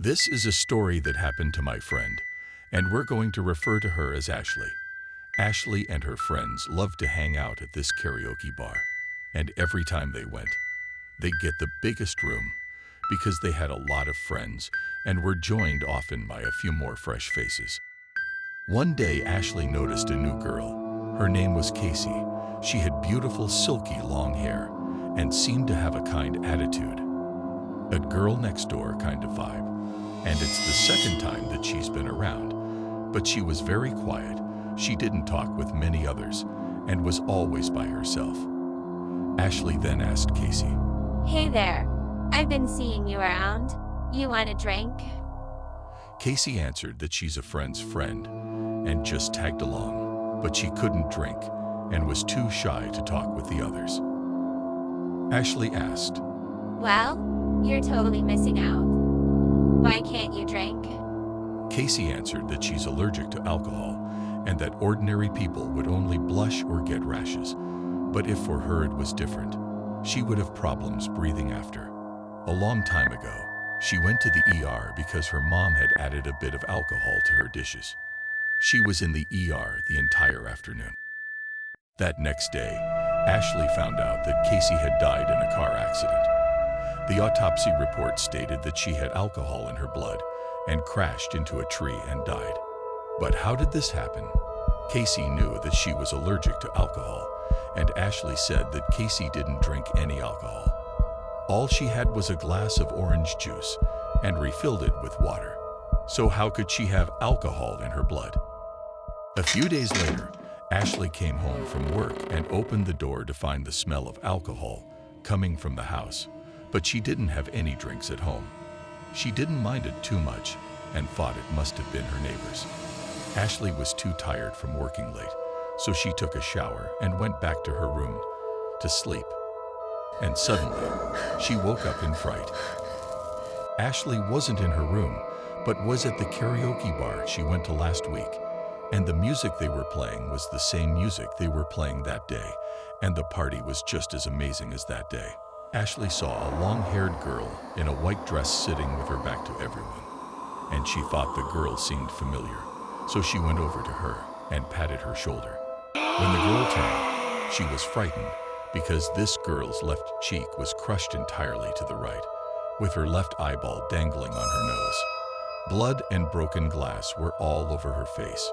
This is a story that happened to my friend, and we're going to refer to her as Ashley. Ashley and her friends loved to hang out at this karaoke bar, and every time they went, they'd get the biggest room because they had a lot of friends and were joined often by a few more fresh faces. One day, Ashley noticed a new girl. Her name was Casey. She had beautiful, silky, long hair and seemed to have a kind attitude. A girl next door kind of vibe. And it's the second time that she's been around, but she was very quiet. She didn't talk with many others and was always by herself. Ashley then asked Casey, "Hey there, I've been seeing you around. You want a drink?" Casey answered that she's a friend's friend and just tagged along, but she couldn't drink and was too shy to talk with the others. Ashley asked, "Well, you're totally missing out. Why can't you drink?" Casey answered that she's allergic to alcohol and that ordinary people would only blush or get rashes, but if for her it was different, she would have problems breathing after. A long time ago, she went to the ER because her mom had added a bit of alcohol to her dishes. She was in the ER the entire afternoon. That next day, Ashley found out that Casey had died in a car accident. The autopsy report stated that she had alcohol in her blood and crashed into a tree and died. But how did this happen? Casey knew that she was allergic to alcohol, and Ashley said that Casey didn't drink any alcohol. All she had was a glass of orange juice and refilled it with water. So how could she have alcohol in her blood? A few days later, Ashley came home from work and opened the door to find the smell of alcohol coming from the house, but she didn't have any drinks at home. She didn't mind it too much and thought it must have been her neighbors. Ashley was too tired from working late, so she took a shower and went back to her room to sleep. And suddenly, she woke up in fright. Ashley wasn't in her room, but was at the karaoke bar she went to last week, and the music they were playing was the same music they were playing that day, and the party was just as amazing as that day. Ashley saw a long-haired girl in a white dress sitting with her back to everyone, and she thought the girl seemed familiar, so she went over to her and patted her shoulder. When the girl turned, she was frightened because this girl's left cheek was crushed entirely to the right, with her left eyeball dangling on her nose. Blood and broken glass were all over her face.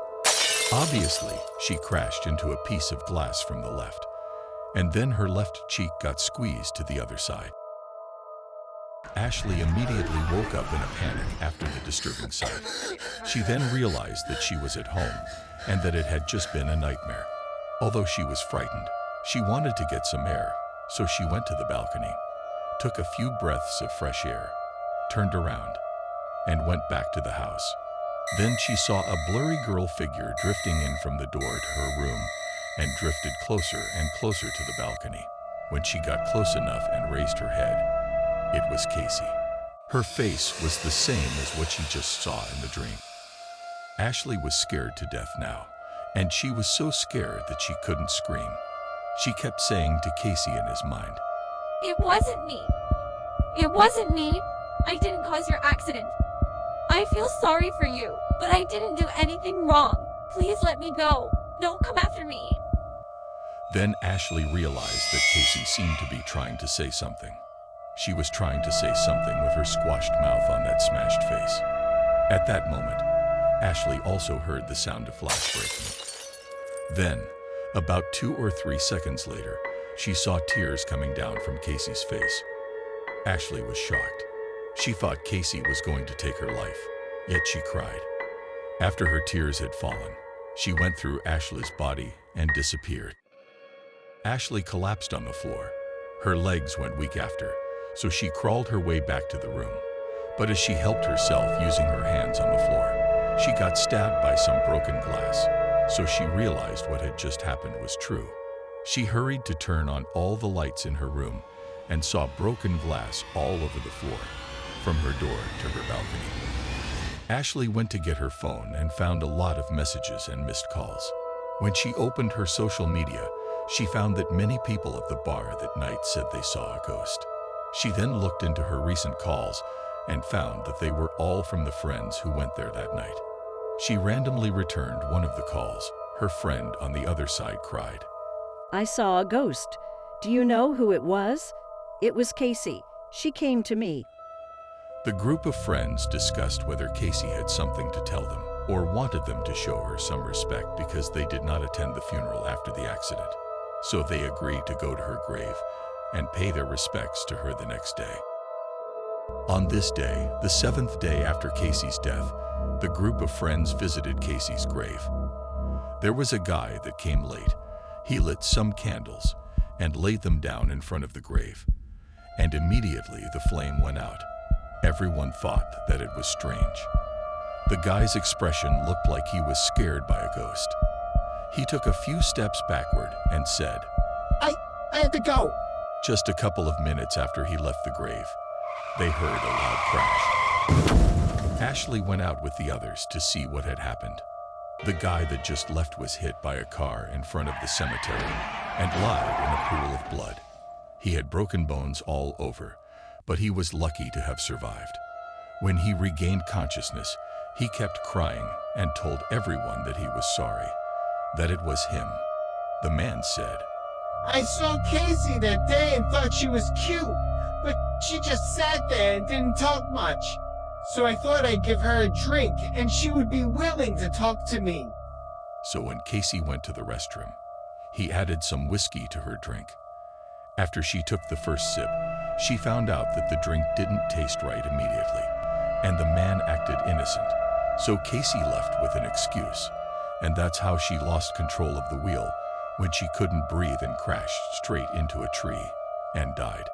Obviously, she crashed into a piece of glass from the left, and then her left cheek got squeezed to the other side. Ashley immediately woke up in a panic after the disturbing sight. She then realized that she was at home and that it had just been a nightmare. Although she was frightened, she wanted to get some air, so she went to the balcony, took a few breaths of fresh air, turned around, and went back to the house. Then she saw a blurry girl figure drifting in from the door to her room and drifted closer and closer to the balcony. When she got close enough and raised her head, it was Casey. Her face was the same as what she just saw in the dream. Ashley was scared to death now, and she was so scared that she couldn't scream. She kept saying to Casey in his mind, "It wasn't me. It wasn't me. I didn't cause your accident. I feel sorry for you, but I didn't do anything wrong. Please let me go. Don't come after me." Then Ashley realized that Casey seemed to be trying to say something. She was trying to say something with her squashed mouth on that smashed face. At that moment, Ashley also heard the sound of glass breaking. Then, about 2 or 3 seconds later, she saw tears coming down from Casey's face. Ashley was shocked. She thought Casey was going to take her life, yet she cried. After her tears had fallen, she went through Ashley's body and disappeared. Ashley collapsed on the floor. Her legs went weak after, so she crawled her way back to the room. But as she helped herself using her hands on the floor, she got stabbed by some broken glass, so she realized what had just happened was true. She hurried to turn on all the lights in her room and saw broken glass all over the floor, from her door to her balcony. Ashley went to get her phone and found a lot of messages and missed calls. When she opened her social media, she found that many people at the bar that night said they saw a ghost. She then looked into her recent calls and found that they were all from the friends who went there that night. She randomly returned one of the calls. Her friend on the other side cried, I saw a ghost. Do you know who it was? It was Casey. She came to me. The group of friends discussed whether Casey had something to tell them or wanted them to show her some respect because they did not attend the funeral after the accident. So they agreed to go to her grave and pay their respects to her the next day. On this day, the 7th day after Casey's death, the group of friends visited Casey's grave. There was a guy that came late. He lit some candles and laid them down in front of the grave, and immediately the flame went out. Everyone thought that it was strange. The guy's expression looked like he was scared by a ghost. He took a few steps backward and said, I have to go. Just a couple of minutes after he left the grave, they heard a loud crash. Ashley went out with the others to see what had happened. The guy that just left was hit by a car in front of the cemetery and lied in a pool of blood. He had broken bones all over, but he was lucky to have survived. When he regained consciousness, he kept crying and told everyone that he was sorry, that it was him. The man said, I saw Casey that day and thought she was cute, but she just sat there and didn't talk much. So I thought I'd give her a drink and she would be willing to talk to me. So when Casey went to the restroom, he added some whiskey to her drink. After she took the first sip, she found out that the drink didn't taste right immediately, and the man acted innocent. So Casey left with an excuse, and that's how she lost control of the wheel when she couldn't breathe and crashed straight into a tree and died.